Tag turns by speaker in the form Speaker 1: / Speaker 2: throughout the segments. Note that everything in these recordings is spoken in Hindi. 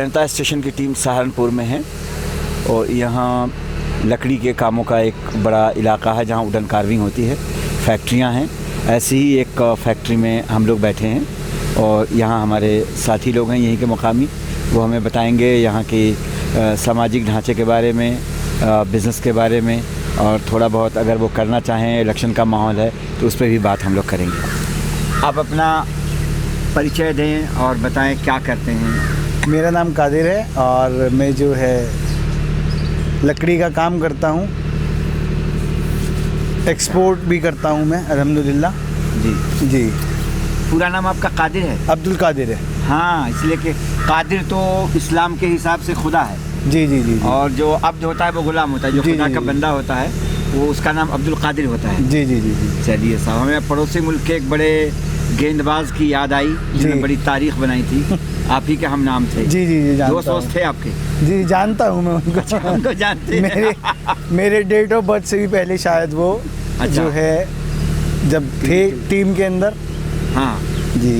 Speaker 1: जनता स्टेशन की टीम सहारनपुर में है और यहाँ लकड़ी के कामों का एक बड़ा इलाका है जहाँ वुडन कार्विंग होती है, फैक्ट्रियाँ हैं। ऐसी ही एक फैक्ट्री में हम लोग बैठे हैं और यहाँ हमारे साथी लोग हैं यहीं के मुकामी, वो हमें बताएंगे यहाँ की सामाजिक ढांचे के बारे में, बिज़नेस के बारे में, और थोड़ा बहुत अगर वो करना चाहें, इलेक्शन का माहौल है तो उस पर भी बात हम लोग करेंगे। आप अपना परिचय दें और बताएं क्या करते हैं।
Speaker 2: मेरा नाम कादिर है और मैं जो है लकड़ी का काम करता हूँ, एक्सपोर्ट भी करता हूँ मैं अल्हम्दुलिल्लाह।
Speaker 1: जी
Speaker 2: जी।
Speaker 1: पूरा नाम आपका कादिर है?
Speaker 2: अब्दुल कादिर है।
Speaker 1: हाँ, इसलिए कि कादिर तो इस्लाम के हिसाब से खुदा है।
Speaker 2: जी जी जी।
Speaker 1: और जो अब्द होता है वो गुलाम होता है, जो खुदा का बंदा होता है वो उसका नाम अब्दुल कादिर होता है।
Speaker 2: जी जी जी जी।
Speaker 1: चलिए साहब, हमें पड़ोसी मुल्क के एक बड़े गेंदबाज की याद आई जिन्होंने बड़ी तारीख बनाई थी, आप ही के हम नाम थे।
Speaker 2: जी जी जी,
Speaker 1: दोस्त वोस्त थे आपके?
Speaker 2: जी जानता हूँ मैं उनको।
Speaker 1: उनको जानते हैं?
Speaker 2: मेरे डेट ऑफ बर्थ से भी पहले शायद वो जो है जब थे टीम के अंदर।
Speaker 1: हाँ
Speaker 2: जी,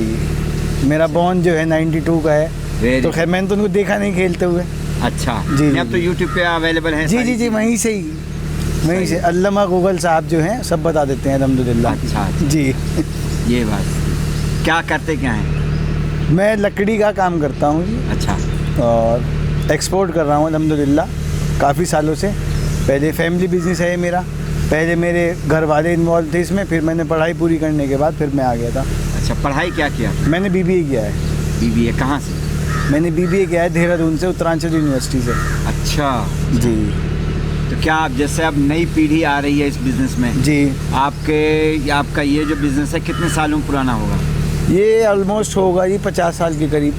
Speaker 2: मेरा बॉर्न जो है 92 का है, तो खैर मैंने तो उनको देखा नहीं खेलते हुए।
Speaker 1: अच्छा
Speaker 2: जी,
Speaker 1: अब तो यूट्यूब पे अवेलेबल है।
Speaker 2: जी जी जी, वहीं से ही, वहीं से अल्लामा गूगल साहब जो हैं सब बता देते हैं अल्हम्दुलिल्लाह।
Speaker 1: अच्छा
Speaker 2: जी।
Speaker 1: ये बात, क्या करते क्या हैं?
Speaker 2: मैं लकड़ी का काम करता हूँ जी।
Speaker 1: अच्छा।
Speaker 2: और एक्सपोर्ट कर रहा हूँ अल्हम्दुलिल्लाह काफ़ी सालों से। पहले फैमिली बिजनेस है मेरा, पहले मेरे घर वाले इन्वॉल्व थे इसमें, फिर मैंने पढ़ाई पूरी करने के बाद फिर मैं आ गया था।
Speaker 1: अच्छा, पढ़ाई क्या किया?
Speaker 2: मैंने BBA किया है।
Speaker 1: BBA कहाँ से?
Speaker 2: मैंने BBA किया है देहरादून से, उत्तरांचल यूनिवर्सिटी से।
Speaker 1: अच्छा
Speaker 2: जी।
Speaker 1: तो क्या आप जैसे अब नई पीढ़ी आ रही है इस बिज़नेस में
Speaker 2: जी,
Speaker 1: आपका ये जो बिज़नेस है कितने सालों पुराना होगा?
Speaker 2: ये ऑलमोस्ट होगा ये 50 साल के करीब,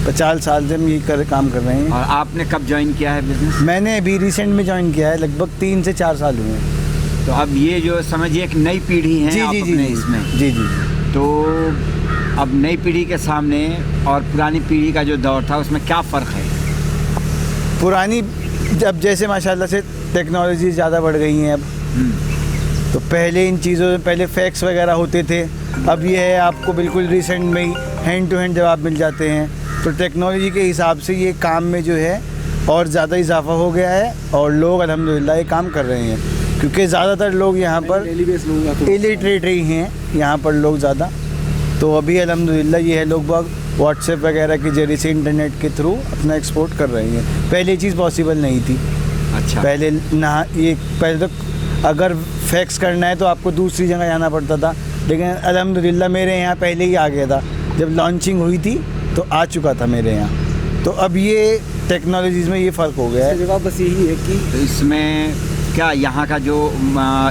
Speaker 2: 50 साल से हम ये काम कर रहे हैं।
Speaker 1: और आपने कब ज्वाइन किया है बिज़नेस?
Speaker 2: मैंने अभी रिसेंट में ज्वाइन किया है, लगभग 3 से 4 साल हुए हैं।
Speaker 1: तो अब ये जो समझिए एक नई पीढ़ी है आप अपने इसमें।
Speaker 2: जी जी।
Speaker 1: तो अब नई पीढ़ी के सामने और पुरानी पीढ़ी का जो दौर था उसमें क्या फ़र्क है?
Speaker 2: पुरानी अब जैसे माशाल्लाह से टेक्नोलॉजी ज़्यादा बढ़ गई हैं अब, तो पहले इन चीज़ों में पहले फैक्स वगैरह होते थे, अब ये है आपको बिल्कुल रिसेंट में ही हैंड टू हैंड जवाब मिल जाते हैं। तो टेक्नोलॉजी के हिसाब से ये काम में जो है और ज़्यादा इजाफा हो गया है और लोग अल्हम्दुलिल्लाह ये काम कर रहे हैं, क्योंकि ज़्यादातर लोग यहाँ पर इलिटरेट ही हैं यहाँ पर लोग ज़्यादा। तो अभी अल्हम्दुलिल्लाह ये है, लोग बाग व्हाट्सएप वगैरह के जरिए से इंटरनेट के थ्रू अपना एक्सपोर्ट कर रहे हैं। पहले ये चीज़ पॉसिबल नहीं थी।
Speaker 1: अच्छा।
Speaker 2: पहले तो अगर फैक्स करना है तो आपको दूसरी जगह जाना पड़ता था, लेकिन अल्हम्दुलिल्लाह मेरे यहाँ पहले ही आ गया था। जब लॉन्चिंग हुई थी तो आ चुका था मेरे यहाँ। तो अब ये टेक्नोलॉजीज़ में ये फ़र्क हो गया है।
Speaker 3: जवाब बस यही है कि
Speaker 1: तो इसमें क्या यहाँ का जो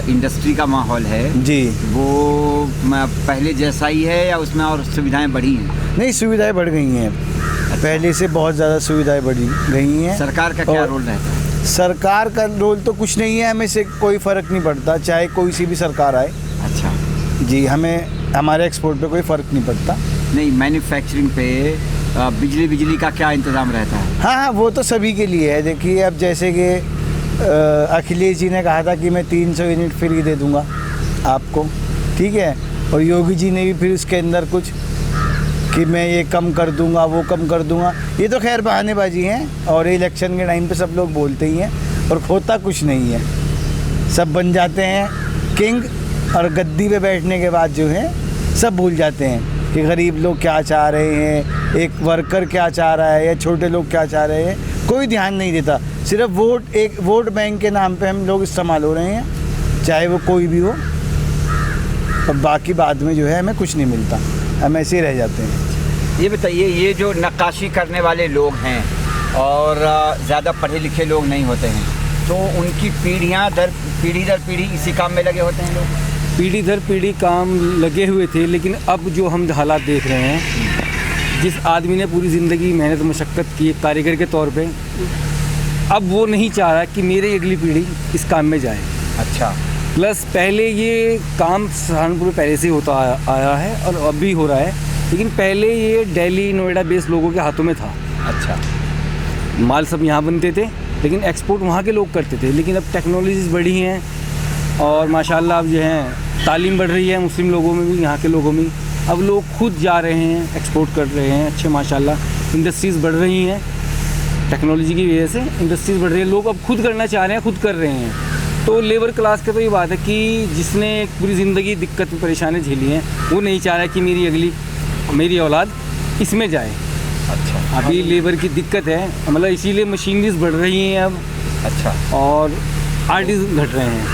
Speaker 1: इंडस्ट्री का माहौल है
Speaker 2: जी,
Speaker 1: वो पहले जैसा ही है या उसमें और सुविधाएं बढ़ी हैं?
Speaker 2: नहीं, सुविधाएं बढ़ गई हैं। पहले से बहुत ज़्यादा सुविधाएं बढ़ी गई हैं।
Speaker 1: सरकार का क्या रोल रहता है?
Speaker 2: सरकार का रोल तो कुछ नहीं है, हमें से कोई फ़र्क नहीं पड़ता, चाहे कोई सी भी सरकार आए।
Speaker 1: अच्छा
Speaker 2: जी, हमें हमारे एक्सपोर्ट पे कोई फ़र्क नहीं पड़ता।
Speaker 1: नहीं, मैन्युफैक्चरिंग पे बिजली का क्या इंतज़ाम रहता है?
Speaker 2: हाँ, वो तो सभी के लिए है। देखिए अब जैसे कि अखिलेश जी ने कहा था कि मैं 300 यूनिट फ्री दे दूंगा आपको, ठीक है, और योगी जी ने भी फिर उसके अंदर कुछ कि मैं ये कम कर दूंगा, वो कम कर दूंगा। ये तो खैर बहानेबाजी हैं और इलेक्शन के टाइम पे सब लोग बोलते ही हैं और होता कुछ नहीं है। सब बन जाते हैं किंग और गद्दी पे बैठने के बाद जो है सब भूल जाते हैं कि गरीब लोग क्या चाह रहे हैं, एक वर्कर क्या चाह रहा है या छोटे लोग क्या चाह रहे हैं, कोई ध्यान नहीं देता। सिर्फ एक वोट बैंक के नाम पे हम लोग इस्तेमाल हो रहे हैं, चाहे वो कोई भी हो, और बाकी बाद में जो है हमें कुछ नहीं मिलता, हम ऐसे ही रह जाते हैं।
Speaker 1: ये बताइए, ये जो नक्काशी करने वाले लोग हैं और ज़्यादा पढ़े लिखे लोग नहीं होते हैं, तो उनकी पीढ़ी दर पीढ़ी इसी काम में लगे होते हैं लोग?
Speaker 3: पीढ़ी दर पीढ़ी काम लगे हुए थे, लेकिन अब जो हम हालात देख रहे हैं, जिस आदमी ने पूरी ज़िंदगी मेहनत मशक्क़त की एक कारीगर के तौर पे, अब वो नहीं चाह रहा कि मेरी अगली पीढ़ी इस काम में जाए।
Speaker 1: अच्छा।
Speaker 3: प्लस पहले ये काम सहारनपुर में पहले से होता आया है और अब भी हो रहा है, लेकिन पहले ये दिल्ली नोएडा बेस्ड लोगों के हाथों में था।
Speaker 1: अच्छा।
Speaker 3: माल सब यहाँ बनते थे, लेकिन एक्सपोर्ट वहाँ के लोग करते थे। लेकिन अब टेक्नोलॉजीज़ बढ़ी हैं और माशाल्लाह अब जो है तालीम बढ़ रही है मुस्लिम लोगों में भी, यहाँ के लोगों में। अब लोग खुद जा रहे हैं, एक्सपोर्ट कर रहे हैं अच्छे, माशाल्लाह इंडस्ट्रीज़ बढ़ रही हैं। टेक्नोलॉजी की वजह से इंडस्ट्रीज बढ़ रही है, लोग अब खुद करना चाह रहे हैं, खुद कर रहे हैं। तो लेबर क्लास का तो ये बात है कि जिसने पूरी ज़िंदगी दिक्कत परेशानी झेली हैं, वो नहीं चाह रहा है कि मेरी औलाद इसमें जाए।
Speaker 1: अच्छा,
Speaker 3: अभी लेबर की दिक्कत है, मतलब इसीलिए मशीनरीज बढ़ रही हैं अब।
Speaker 1: अच्छा,
Speaker 3: और आर्टिस्ट घट रहे हैं।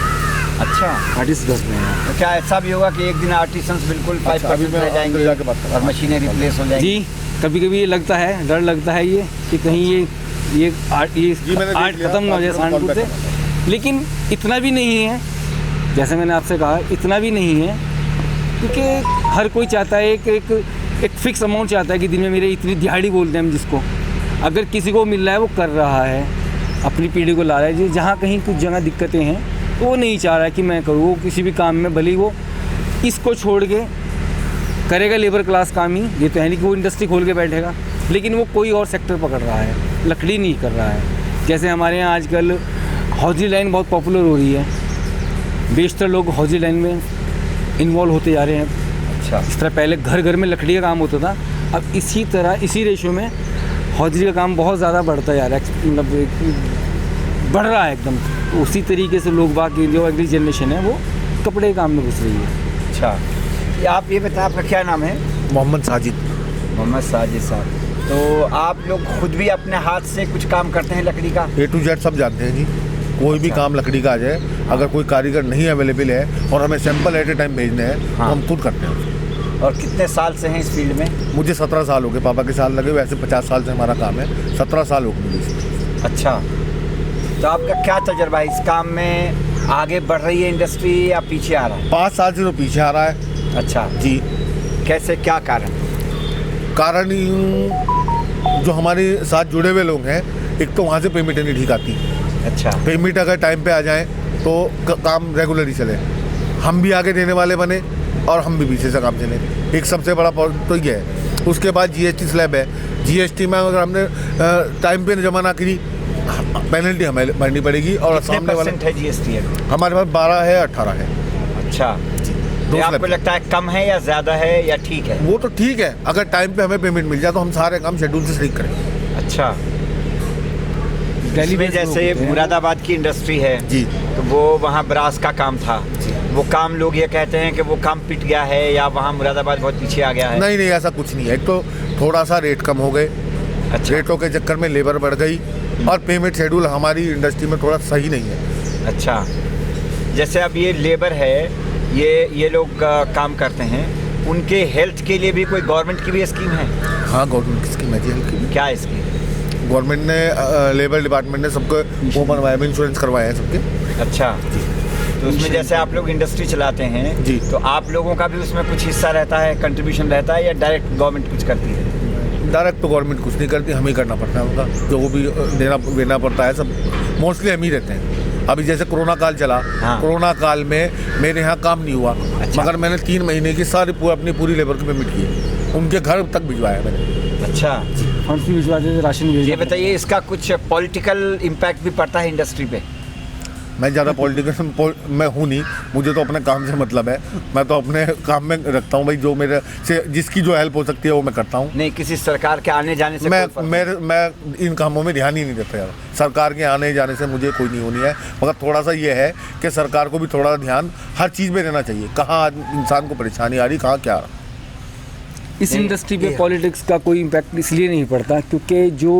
Speaker 1: अच्छा,
Speaker 3: आर्टिस्ट घट रहे हैं।
Speaker 1: तो क्या ऐसा भी होगा कि एक दिन आर्टिसंस बिल्कुल 5% रह जाएंगे और मशीनें रिप्लेस हो जाएंगी?
Speaker 3: जी, कभी कभी ये लगता है, डर लगता है ये कि कहीं ये आर्ट खत्म ना हो जाए सहारनपुर से। लेकिन इतना भी नहीं है, जैसे मैंने आपसे कहा, इतना भी नहीं है, क्योंकि हर कोई चाहता है एक फ़िक्स अमाउंट चाहता है कि दिन में मेरे इतनी दिहाड़ी बोलते हैं हम जिसको। अगर किसी को मिल रहा है वो कर रहा है, अपनी पीढ़ी को ला रहा है। जहाँ कहीं कुछ जगह दिक्कतें हैं तो वो नहीं चाह रहा है कि मैं करूँ, वो किसी भी काम में भले ही वो इसको छोड़ के करेगा लेबर क्लास काम ही। ये तो है नहीं कि वो इंडस्ट्री खोल के बैठेगा, लेकिन वो कोई और सेक्टर पकड़ रहा है, लकड़ी नहीं कर रहा है। जैसे हमारे यहाँ आजकल हौजरी लाइन बहुत पॉपुलर हो रही है, बेशतर लोग हौजरी लाइन में इन्वॉल्व होते जा रहे हैं।
Speaker 1: अच्छा,
Speaker 3: इस तरह पहले घर घर में लकड़ी का काम होता था, अब इसी तरह इसी रेशो में हौजरी का काम बहुत ज़्यादा बढ़ता जा रहा है, मतलब बढ़ रहा है एकदम। उसी तरीके से लोग बाकी जो अगली जनरेशन है वो कपड़े के काम में घुस रही है।
Speaker 1: अच्छा, आप ये बताएं आपका क्या नाम है?
Speaker 4: मोहम्मद साजिद।
Speaker 1: मोहम्मद साजिद साहब, तो आप लोग खुद भी अपने हाथ से कुछ काम करते हैं लकड़ी का?
Speaker 4: A to Z सब जानते हैं जी। कोई भी
Speaker 1: अच्छा।
Speaker 4: काम लकड़ी का आ जाए, अगर कोई कारीगर नहीं अवेलेबल है और हमें सैंपल एट ए टाइम भेजने हैं
Speaker 1: हाँ।
Speaker 4: तो हम खुद करते हैं।
Speaker 1: और कितने साल से हैं इस फील्ड में?
Speaker 4: मुझे 17 साल हो गए, पापा के साल लगे, वैसे 50 साल से हमारा काम है। 17 साल हो गए मुझे।
Speaker 1: अच्छा, तो आपका क्या तजर्बा है इस काम में? आगे बढ़ रही है इंडस्ट्री या पीछे आ रहा है?
Speaker 4: 5 साल से तो पीछे आ रहा है।
Speaker 1: अच्छा
Speaker 4: जी,
Speaker 1: कैसे, क्या कारण?
Speaker 4: यूं जो हमारे साथ जुड़े हुए लोग हैं, एक तो वहाँ से पेमेंट नहीं ठीक आती।
Speaker 1: अच्छा,
Speaker 4: पेमेंट अगर टाइम पे आ जाए तो काम रेगुलरली चले, हम भी आगे देने वाले बने और हम भी पीछे से काम चले। एक सबसे बड़ा पॉइंट तो ये है। उसके बाद GST स्लैब है, GST में अगर हमने टाइम पे जमा ना करी, पेनल्टी हमें भरनी पड़ेगी। और
Speaker 1: कितने
Speaker 4: सामने वाला
Speaker 1: % है GST?
Speaker 4: हमारे पास 12 है, 18 है।
Speaker 1: अच्छा,
Speaker 4: दो
Speaker 1: ये आपको
Speaker 4: स्लैब।
Speaker 1: लगता है कम है या ज़्यादा है या ठीक है?
Speaker 4: वो तो ठीक है, अगर टाइम पे हमें पेमेंट मिल जाए तो हम सारे काम शेड्यूल से सही करें।
Speaker 1: अच्छा,
Speaker 3: डेली
Speaker 1: इसमें
Speaker 3: बेस
Speaker 1: जैसे
Speaker 3: लोग होते हैं।
Speaker 1: मुरादाबाद की इंडस्ट्री है
Speaker 4: जी,
Speaker 1: तो वो वहाँ ब्रास का काम था, वो काम लोग ये कहते हैं कि वो काम पिट गया है या वहाँ मुरादाबाद बहुत पीछे आ गया है?
Speaker 4: नहीं ऐसा कुछ नहीं है। एक तो थोड़ा सा रेट कम हो गए,
Speaker 1: अच्छा,
Speaker 4: रेटों के चक्कर में लेबर बढ़ गई और पेमेंट शेड्यूल हमारी इंडस्ट्री में थोड़ा सही नहीं है।
Speaker 1: अच्छा, जैसे अब ये लेबर है, ये लोग काम करते हैं, उनके हेल्थ के लिए भी कोई गवर्नमेंट की भी स्कीम है?
Speaker 4: हाँ, गवर्नमेंट की स्कीम है जी, हेल्थ की।
Speaker 1: क्या है स्कीम?
Speaker 4: गवर्नमेंट ने लेबर डिपार्टमेंट ने सबको वो बनवाया, इंश्योरेंस करवाए हैं सबके।
Speaker 1: अच्छा, तो उसमें जैसे आप लोग इंडस्ट्री चलाते हैं
Speaker 4: जी,
Speaker 1: तो आप लोगों का भी उसमें कुछ हिस्सा रहता है, कंट्रीब्यूशन रहता है या डायरेक्ट गवर्नमेंट कुछ करती है?
Speaker 4: डायरेक्ट तो गवर्नमेंट कुछ नहीं करती, हमें ही करना पड़ता है उनका, जो वो भी देना पड़ता है। सब मोस्टली हम ही रहते हैं। अभी जैसे कोरोना काल चला,
Speaker 1: हाँ।
Speaker 4: कोरोना काल में मेरे यहाँ काम नहीं हुआ।
Speaker 1: अच्छा।
Speaker 4: मगर मैंने 3 महीने की अपनी पूरी लेबर की पेमेंट की, उनके घर तक भिजवाया मैंने।
Speaker 1: अच्छा,
Speaker 3: फंड्स भी भिजवा देते, राशन भी
Speaker 1: ये
Speaker 3: भेजना
Speaker 1: बताइए इसका कुछ पॉलिटिकल इम्पैक्ट भी पड़ता है इंडस्ट्री पे?
Speaker 4: मैं ज़्यादा पॉलिटिकल मैं हूँ नहीं, मुझे तो अपने काम से मतलब है। मैं तो अपने काम में रखता हूँ भाई, जो मेरे से जिसकी जो हेल्प हो सकती है वो मैं करता हूँ।
Speaker 1: नहीं, किसी सरकार के आने जाने से कोई फर्क नहीं?
Speaker 4: मैं इन कामों में ध्यान ही नहीं देता यार। सरकार के आने जाने से मुझे कोई नहीं होनी है, मगर थोड़ा सा ये है कि सरकार को भी थोड़ा ध्यान हर चीज़ में देना चाहिए, कहाँ इंसान को परेशानी आ रही, कहाँ क्या आ रहा।
Speaker 3: इस
Speaker 1: नहीं,
Speaker 3: इंडस्ट्री पे
Speaker 1: ये-
Speaker 3: पॉलिटिक्स का कोई इम्पैक्ट इसलिए नहीं पड़ता क्योंकि जो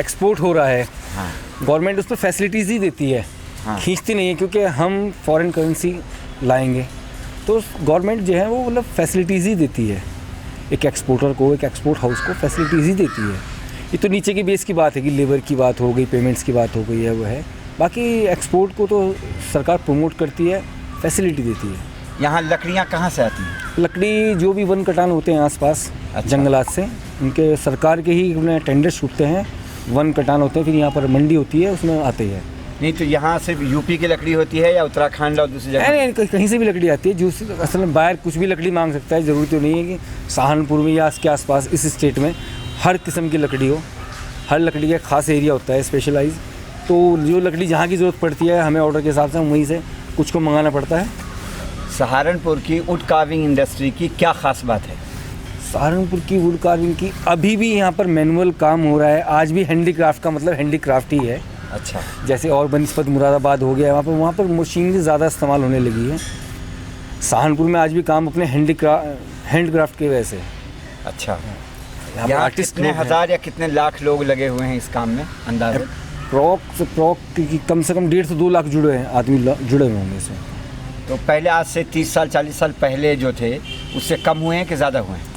Speaker 3: एक्सपोर्ट हो रहा है
Speaker 1: हाँ,
Speaker 3: गवर्नमेंट उस पर फैसिलिटीज़ ही देती है,
Speaker 1: हाँ।
Speaker 3: खींचती नहीं है। क्योंकि हम फॉरेन करेंसी लाएंगे तो गवर्नमेंट जो है वो मतलब फैसिलिटीज़ ही देती है, एक एक्सपोर्टर को, एक एक्सपोर्ट हाउस को फैसिलिटीज़ ही देती है। ये तो नीचे के बेस की बात है कि लेबर की बात हो गई, पेमेंट्स की बात हो गई है, वो है। बाकी एक्सपोर्ट को तो सरकार प्रमोट करती है, फैसिलिटी देती है।
Speaker 1: यहाँ लकड़ियाँ कहाँ से आती हैं?
Speaker 3: लकड़ी जो भी वन कटान होते हैं आसपास
Speaker 1: अच्छा।
Speaker 3: जंगलात से, उनके सरकार के ही अपने टेंडर छूटते हैं, वन कटान होते हैं, फिर यहाँ पर मंडी होती है, उसमें आते हैं।
Speaker 1: नहीं तो यहाँ सिर्फ यूपी की लकड़ी होती है या उत्तराखंड और दूसरी जगह?
Speaker 3: नहीं, कहीं से भी लकड़ी आती है। जो असल में बाहर कुछ भी लकड़ी मांग सकता है, ज़रूरी तो नहीं है कि सहारनपुर में या इसके आसपास इस स्टेट में हर किस्म की लकड़ी हो। हर लकड़ी का खास एरिया होता है, स्पेशलाइज। तो जो लकड़ी जहाँ की ज़रूरत पड़ती है हमें ऑर्डर के हिसाब से हम वहीं से कुछ को मंगाना पड़ता है।
Speaker 1: सहारनपुर की वुड कार्विंग इंडस्ट्री की क्या खास बात है?
Speaker 3: सहारनपुर की वुड कार्विंग की अभी भी यहाँ पर मैनुअल काम हो रहा है। आज भी हैंडीक्राफ्ट का मतलब हैंडीक्राफ्ट ही है।
Speaker 1: अच्छा।
Speaker 3: जैसे और बनस्पत मुरादाबाद हो गया, वहाँ पर मशीनरी ज़्यादा इस्तेमाल होने लगी है। सहारनपुर में आज भी काम अपने हैंडक्राफ्ट की वजह से।
Speaker 1: अच्छा।
Speaker 3: यहाँ
Speaker 1: यहाँ
Speaker 3: आर्टिस्ट
Speaker 1: कितने हज़ार या कितने लाख लोग लगे हुए हैं इस काम में अंदाज़?
Speaker 3: प्रॉक की कम से कम 1.5 से 2 लाख जुड़े हैं, आदमी जुड़े हुए होंगे इसमें।
Speaker 1: तो पहले आज से 30 साल 40 साल पहले जो थे उससे कम हुए हैं कि ज़्यादा हुए हैं?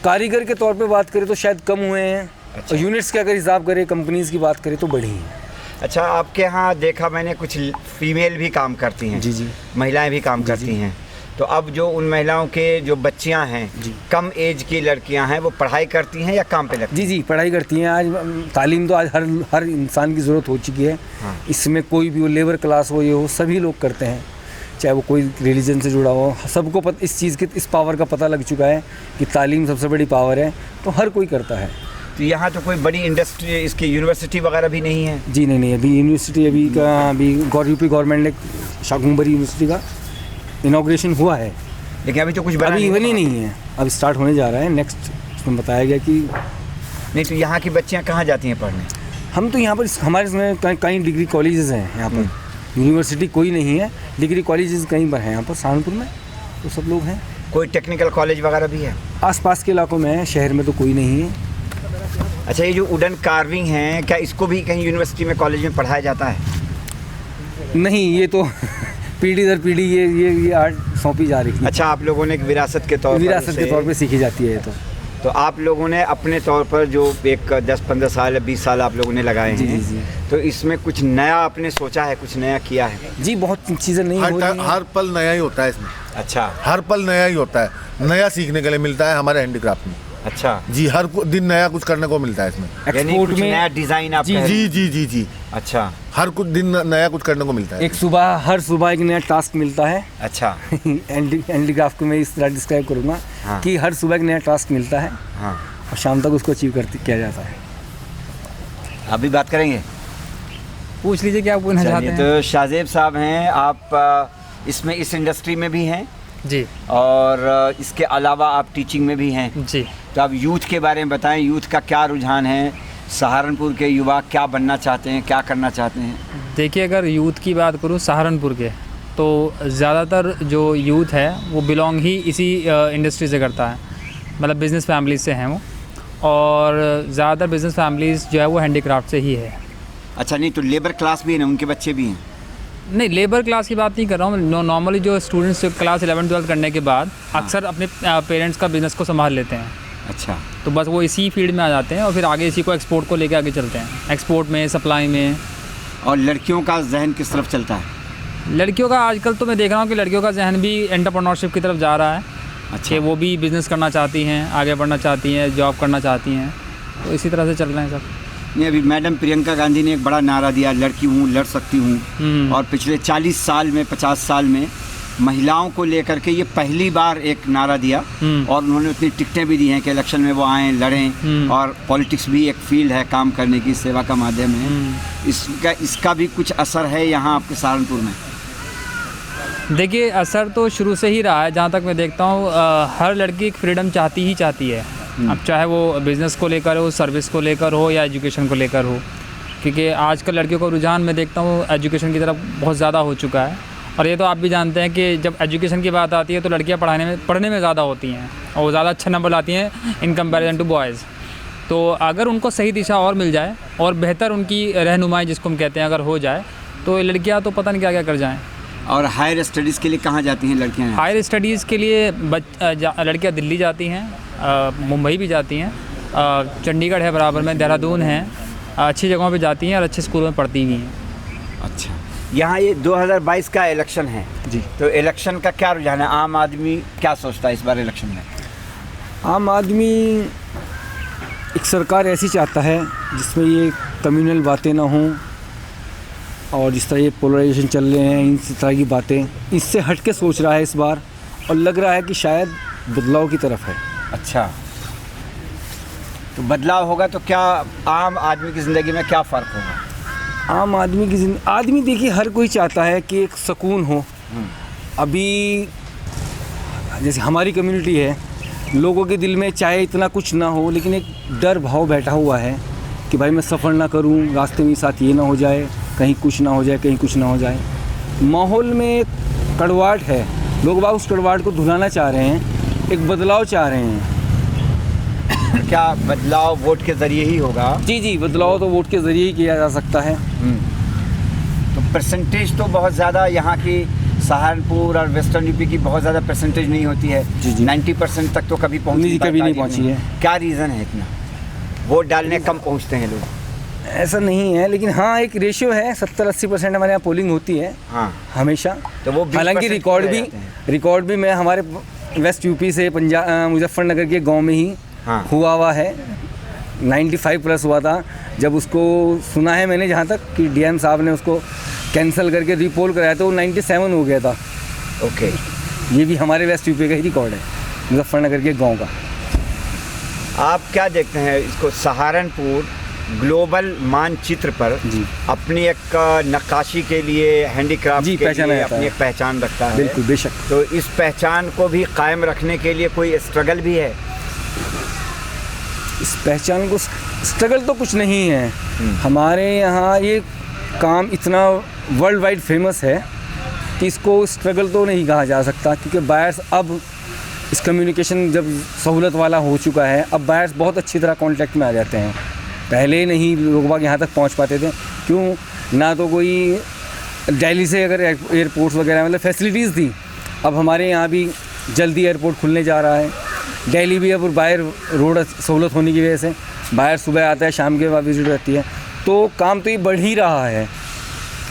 Speaker 3: कारीगर के तौर पे बात करें तो शायद कम हुए हैं।
Speaker 1: अच्छा।
Speaker 3: और यूनिट्स के अगर हिसाब करें, कंपनीज़ की बात करें तो बढ़ी हैं।
Speaker 1: अच्छा, आपके यहाँ देखा मैंने कुछ फीमेल भी काम करती हैं।
Speaker 3: जी जी।
Speaker 1: महिलाएं भी काम करती हैं। तो अब जो उन महिलाओं के जो बच्चियां हैं,
Speaker 3: जी।
Speaker 1: कम एज की लड़कियां हैं, वो पढ़ाई करती हैं या काम पे लगती
Speaker 3: जी जी, पढ़ाई करती हैं। आज तालीम तो आज हर इंसान की ज़रूरत हो चुकी है।
Speaker 1: हाँ।
Speaker 3: इसमें कोई भी हो, लेबर क्लास हो, ये हो, सभी लोग करते हैं, चाहे वो कोई रिलीजन से जुड़ा हो। सबको इस चीज़ के, इस पावर का पता लग चुका है कि तालीम सबसे बड़ी पावर है, तो हर कोई करता है।
Speaker 1: तो यहाँ तो कोई बड़ी इंडस्ट्री, इसकी यूनिवर्सिटी वगैरह भी नहीं है?
Speaker 3: जी नहीं, अभी यूनिवर्सिटी अभी यूपी गवर्नमेंट ने शाकुंभरी यूनिवर्सिटी का इनॉग्रेशन हुआ है,
Speaker 1: लेकिन अभी तो कुछ बना
Speaker 3: अभी बनी नहीं है। अब स्टार्ट होने जा रहा है नेक्स्ट। उसमें बताया गया कि
Speaker 1: नहीं। तो यहाँ की बच्चियाँ कहाँ जाती हैं पढ़ने?
Speaker 3: हम तो यहाँ पर हमारे इसमें कई डिग्री कॉलेजेस हैं यहाँ पर। यूनिवर्सिटी कोई नहीं है, डिग्री कॉलेजेस कहीं पर हैं यहाँ पर सहारनपुर में, तो सब लोग हैं।
Speaker 1: कोई टेक्निकल कॉलेज वगैरह भी है?
Speaker 3: आसपास के इलाकों में है, शहर में तो कोई नहीं है।
Speaker 1: अच्छा, ये जो वुडन कार्विंग है, क्या इसको भी कहीं यूनिवर्सिटी में, कॉलेज में पढ़ाया जाता है?
Speaker 3: नहीं, ये तो पीढ़ी दर पीढ़ी ये आर्ट सौंपी जा रही है।
Speaker 1: अच्छा, आप लोगों ने एक विरासत के तौर
Speaker 3: पे सीखी जाती है ये
Speaker 1: तो आप लोगों ने अपने तौर पर जो एक 10-15 साल या 20 साल आप लोगों ने लगाए हैं।
Speaker 3: जी जी।
Speaker 1: तो इसमें कुछ नया आपने सोचा है, कुछ नया किया है?
Speaker 3: जी, बहुत चीज़ें नहीं हो रही हैं।
Speaker 4: हर पल नया ही होता है इसमें।
Speaker 1: अच्छा।
Speaker 4: हर पल नया ही होता है, नया सीखने के लिए मिलता है हमारे हैंडीक्राफ्ट में।
Speaker 1: अच्छा
Speaker 4: जी, हर दिन नया कुछ करने को मिलता है इसमें।
Speaker 3: एक्सपोर्ट में
Speaker 1: नया डिज़ाइन आप
Speaker 3: जी,
Speaker 1: कह रहे
Speaker 4: जी
Speaker 1: हैं?
Speaker 4: जी जी जी।
Speaker 1: अच्छा।
Speaker 4: हर कुछ दिन नया कुछ करने को मिलता है।
Speaker 3: हर सुबह एक नया टास्क मिलता है।
Speaker 1: अच्छा।
Speaker 3: हैंडीक्राफ्ट को मैं इस तरह डिस्क्राइब करूँगा।
Speaker 1: हाँ।
Speaker 3: कि हर सुबह एक नया टास्क मिलता है।
Speaker 1: हाँ।
Speaker 3: और शाम तक उसको अचीव किया जाता है।
Speaker 1: अभी बात करेंगे?
Speaker 3: पूछ लीजिए क्या पूछना चाहते हैं।
Speaker 1: तो शाहजेब साहब हैं, आप इसमें इस इंडस्ट्री में भी हैं
Speaker 5: जी,
Speaker 1: और इसके अलावा आप टीचिंग में भी हैं।
Speaker 5: जी।
Speaker 1: तो आप यूथ के बारे में बताएं, यूथ का क्या रुझान है? सहारनपुर के युवा क्या बनना चाहते हैं, क्या करना चाहते हैं?
Speaker 5: देखिए, अगर यूथ की बात करूँ सहारनपुर के, तो ज़्यादातर जो यूथ है वो बिलोंग ही इसी इंडस्ट्री से करता है, मतलब बिज़नेस फैमिलीज से हैं वो, और ज़्यादातर बिज़नेस फैमिलीज जो है वो हैंडीक्राफ्ट से ही है।
Speaker 1: अच्छा, नहीं तो लेबर क्लास भी है ना, उनके बच्चे भी हैं?
Speaker 5: नहीं, लेबर क्लास की बात नहीं कर रहा हूँ। नॉर्मली जो स्टूडेंट्स क्लास 11-12 करने के बाद अक्सर अपने पेरेंट्स का बिज़नेस को संभाल लेते हैं।
Speaker 1: अच्छा।
Speaker 5: तो बस वो इसी फील्ड में आ जाते हैं और फिर आगे इसी को एक्सपोर्ट को लेके आगे चलते हैं, एक्सपोर्ट में, सप्लाई में।
Speaker 1: और लड़कियों का जहन किस तरफ चलता है?
Speaker 5: लड़कियों का आजकल तो मैं देख रहा हूँ कि लड़कियों का जहन भी एंटरप्रेन्योरशिप की तरफ जा रहा है।
Speaker 1: अच्छा।
Speaker 5: कि वो भी बिज़नेस करना चाहती हैं, आगे बढ़ना चाहती हैं, जॉब करना चाहती हैं, तो इसी तरह से चल रहे हैं सब।
Speaker 1: नहीं, अभी मैडम प्रियंका गांधी ने एक बड़ा नारा दिया, लड़की हूँ लड़ सकती हूँ। और पिछले 40 साल में, 50 साल में महिलाओं को लेकर के ये पहली बार एक नारा दिया। और उन्होंने उतनी टिकटें भी दी हैं कि इलेक्शन में वो आएँ, लड़ें। और पॉलिटिक्स भी एक फील्ड है, काम करने की, सेवा का माध्यम है। इसका भी कुछ असर है यहाँ आपके सहारनपुर में?
Speaker 5: देखिए, असर तो शुरू से ही रहा है। जहाँ तक मैं देखता हूँ, हर लड़की एक फ्रीडम चाहती है। अब चाहे वो बिज़नेस को लेकर हो, सर्विस को लेकर हो, या एजुकेशन को लेकर हो, क्योंकि आजकल लड़कियों का रुझान मैं देखता हूँ एजुकेशन की तरफ बहुत ज़्यादा हो चुका है। और ये तो आप भी जानते हैं कि जब एजुकेशन की बात आती है तो लड़कियाँ पढ़ने में ज़्यादा होती हैं और वो ज़्यादा अच्छा नंबर लाती हैं इन कंपैरिजन टू बॉयज़। तो अगर उनको सही दिशा और मिल जाए और बेहतर उनकी रहनुमाई जिसको हम कहते हैं अगर हो जाए, तो लड़कियाँ तो पता नहीं क्या क्या कर जाएँ।
Speaker 1: और हायर स्टडीज़ के लिए कहाँ जाती हैं लड़कियाँ?
Speaker 5: हायर स्टडीज़ के लिए लड़कियाँ दिल्ली जाती हैं, मुंबई भी जाती हैं, चंडीगढ़ है बराबर में, देहरादून है, अच्छी जगहों पे जाती हैं और अच्छे स्कूलों में पढ़ती भी हैं।
Speaker 1: अच्छा। यहाँ ये 2022 का इलेक्शन है
Speaker 3: जी,
Speaker 1: तो इलेक्शन का क्या रुझान है? आम आदमी क्या सोचता है इस बार इलेक्शन में?
Speaker 3: आम आदमी एक सरकार ऐसी चाहता है जिसमें ये कम्युनल बातें ना हों, और जिस तरह ये पोलराइजेशन चल रहे हैं, इन तरह की बातें, इससे हट के सोच रहा है इस बार। और लग रहा है कि शायद बदलाव की तरफ है।
Speaker 1: अच्छा, तो बदलाव होगा तो क्या आम आदमी की ज़िंदगी में क्या फ़र्क होगा?
Speaker 3: आम आदमी की आदमी देखिए, हर कोई चाहता है कि एक सुकून हो। अभी जैसे हमारी कम्युनिटी है, लोगों के दिल में चाहे इतना कुछ ना हो लेकिन एक डर भाव बैठा हुआ है कि भाई मैं सफ़र ना करूं, रास्ते में साथ ये ना हो जाए, कहीं कुछ ना हो जाए, कहीं कुछ ना हो जाए। माहौल में कड़वाहट है, लोग बाग उस कड़वाहट को धुलाना चाह रहे हैं, एक बदलाव चाह रहे हैं।
Speaker 1: क्या बदलाव वोट के ज़रिए ही होगा?
Speaker 3: जी, बदलाव तो वोट के ज़रिए ही किया जा सकता है।
Speaker 1: तो परसेंटेज तो बहुत ज़्यादा यहाँ की सहारनपुर और वेस्टर्न यूपी की बहुत ज़्यादा परसेंटेज नहीं होती है।
Speaker 3: जी।
Speaker 1: 90% तक तो कभी पहुँची
Speaker 3: कभी नहीं पहुँची है।
Speaker 1: क्या रीज़न है इतना वोट डालने कम पहुँचते हैं लोग?
Speaker 3: ऐसा नहीं है, लेकिन हाँ एक रेशियो है, 70-80% हमारे यहाँ पोलिंग होती है।
Speaker 1: हाँ,
Speaker 3: हमेशा।
Speaker 1: तो वो 20%
Speaker 3: हालांकि रिकॉर्ड भी मैं हमारे वेस्ट यूपी से मुजफ्फरनगर के गांव में ही हुआ है। 95 प्लस हुआ था। जब उसको सुना है मैंने जहाँ तक कि डीएम साहब ने उसको कैंसिल करके रीपोल कराया तो वो 97 हो गया था।
Speaker 1: ओके,
Speaker 3: ये भी हमारे वेस्ट यूपी का ही रिकॉर्ड है, मुजफ्फरनगर के गांव का।
Speaker 1: आप क्या देखते हैं इसको, सहारनपुर ग्लोबल मानचित्र पर अपनी एक नक्काशी के लिए, हैंडीक्राफ्ट के लिए अपनी एक पहचान रखता है?
Speaker 3: बिल्कुल, बेशक।
Speaker 1: तो इस पहचान को भी कायम रखने के लिए कोई स्ट्रगल भी है?
Speaker 3: इस पहचान को स्ट्रगल तो कुछ नहीं है। हमारे यहाँ ये काम इतना वर्ल्ड वाइड फेमस है कि इसको स्ट्रगल तो नहीं कहा जा सकता, क्योंकि बायर्स अब इस कम्युनिकेशन जब सहूलत वाला हो चुका है, अब बायर्स बहुत अच्छी तरह कांटेक्ट में आ जाते हैं। पहले नहीं लोग बाग यहाँ तक पहुँच पाते थे, क्यों ना तो कोई दिल्ली से अगर एयरपोर्ट्स वगैरह मतलब फैसिलिटीज़ थी। अब हमारे यहाँ भी जल्दी एयरपोर्ट खुलने जा रहा है। दिल्ली भी अब बाहर रोड सहूलत होने की वजह से बाहर सुबह आता है, शाम के बाद विजिट रहती है, तो काम तो ये बढ़ ही रहा है।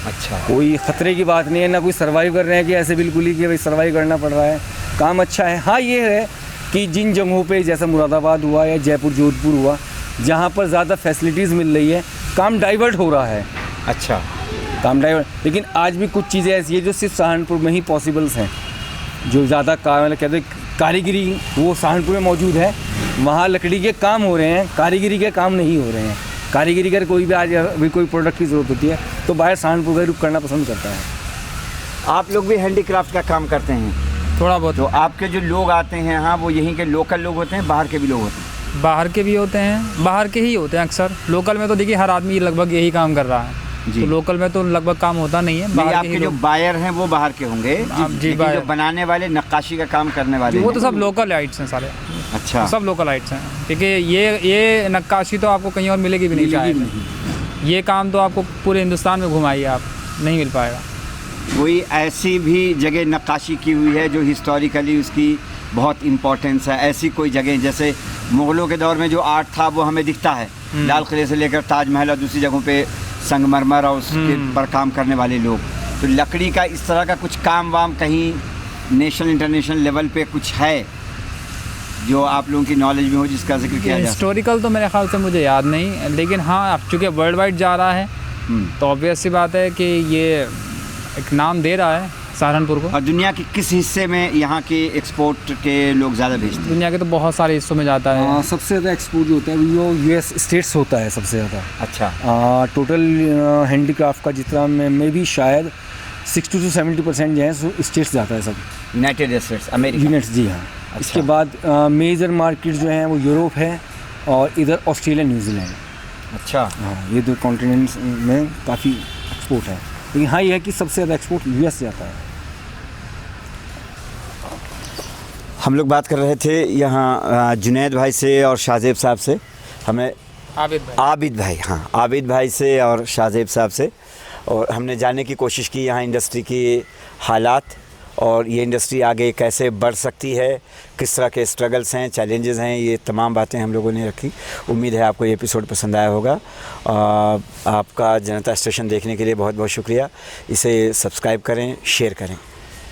Speaker 1: अच्छा,
Speaker 3: कोई ख़तरे की बात नहीं है, ना कोई सर्वाइव कर रहे हैं कि ऐसे बिल्कुल ही कि भाई सर्वाइव करना पड़ रहा है। काम अच्छा है। हाँ ये है कि जिन जगहों पे जैसा मुरादाबाद हुआ या जयपुर जोधपुर हुआ, जहाँ पर ज़्यादा फैसिलिटीज़ मिल रही है, काम डाइवर्ट हो रहा है।
Speaker 1: अच्छा,
Speaker 3: काम डाइवर्ट। लेकिन आज भी कुछ चीज़ें ऐसी है जो सिर्फ सहारनपुर में ही पॉसिबल्स हैं, जो ज़्यादा मतलब कहते कारीगरी वो सहारनपुर में मौजूद है। वहाँ लकड़ी के काम हो रहे हैं, कारीगरी के काम नहीं हो रहे हैं। कारीगरी का कोई भी आज भी कोई प्रोडक्ट की ज़रूरत होती है तो बाहर सहारनपुर का रुख करना पसंद करता है।
Speaker 1: आप लोग भी हैंडीक्राफ्ट का काम करते हैं?
Speaker 5: थोड़ा बहुत।
Speaker 1: तो आपके जो लोग आते हैं, हाँ, वो यहीं के लोकल लोग होते हैं, बाहर के भी लोग होते हैं?
Speaker 5: बाहर के भी होते हैं, बाहर के ही होते हैं अक्सर। लोकल में तो देखिए हर आदमी लगभग यही काम कर रहा है, तो लोकल में तो लगभग काम होता नहीं है।
Speaker 1: बाहर आपके जो बायर हैं वो बाहर के होंगे?
Speaker 5: जी,
Speaker 1: जो बनाने वाले, नक्काशी का काम करने वाले
Speaker 5: वो तो सब लोकल आइट्स हैं सारे।
Speaker 1: अच्छा,
Speaker 5: सब लोकल आइट्स हैं, क्योंकि ये नक्काशी तो आपको कहीं और मिलेगी भी नहीं चाहे। ये काम तो आपको पूरे हिंदुस्तान में घुमाइए आप, नहीं मिल पाएगा।
Speaker 1: कोई ऐसी भी जगह नक्काशी की हुई है जो हिस्टोरिकली उसकी बहुत इम्पोर्टेंस है? ऐसी कोई जगह जैसे मुग़लों के दौर में जो आर्ट था वो हमें दिखता है, लाल किले से लेकर ताजमहल और दूसरी जगहों पे संगमरमर और उसके पर काम करने वाले लोग, तो लकड़ी का इस तरह का कुछ काम वाम कहीं नेशनल इंटरनेशनल लेवल पे कुछ है जो आप लोगों की नॉलेज में हो, जिसका जिक्र किया जाए?
Speaker 5: हिस्टोरिकल तो मेरे ख्याल से मुझे याद नहीं, लेकिन हाँ अब चूँकि वर्ल्ड वाइड जा रहा है तो ऑब्वियस सी बात है कि ये एक नाम दे रहा है सहारनपुर को।
Speaker 1: और दुनिया के किस हिस्से में यहाँ के एक्सपोर्ट के लोग ज़्यादा भेजते हैं?
Speaker 5: दुनिया के तो बहुत सारे हिस्सों में जाता है।
Speaker 3: सबसे ज़्यादा एक्सपोर्ट जो होता है वो यूएस स्टेट्स होता है सबसे ज़्यादा।
Speaker 1: अच्छा,
Speaker 3: टोटल हैंडीक्राफ्ट का जितना में भी शायद 60 to 70% जो है सो स्टेट्स जाता है सब।
Speaker 1: United states, America?
Speaker 3: यूनिट्स, जी हाँ।
Speaker 1: अच्छा।
Speaker 3: इसके बाद मेजर मार्केट जो है वो यूरोप है और इधर ऑस्ट्रेलिया, न्यूजीलैंड।
Speaker 1: अच्छा,
Speaker 3: हाँ, ये दो कॉन्टिनेंट्स में काफ़ी एक्सपोर्ट है। लेकिन हाँ ये है कि सबसे ज़्यादा एक्सपोर्ट यूएस जाता है।
Speaker 1: हम लोग बात कर रहे थे यहाँ जुनैद भाई से और शाहजेब साहब से, हमें आबिद भाई, हाँ, आबिद भाई से और शाहजेब साहब से, और हमने जानने की कोशिश की यहाँ इंडस्ट्री की हालात और ये इंडस्ट्री आगे कैसे बढ़ सकती है, किस तरह के स्ट्रगल्स हैं, चैलेंजेस हैं, ये तमाम बातें हम लोगों ने रखी। उम्मीद है आपको ये एपिसोड पसंद आया होगा। आपका जनता स्टेशन देखने के लिए बहुत बहुत शुक्रिया। इसे सब्सक्राइब करें, शेयर करें।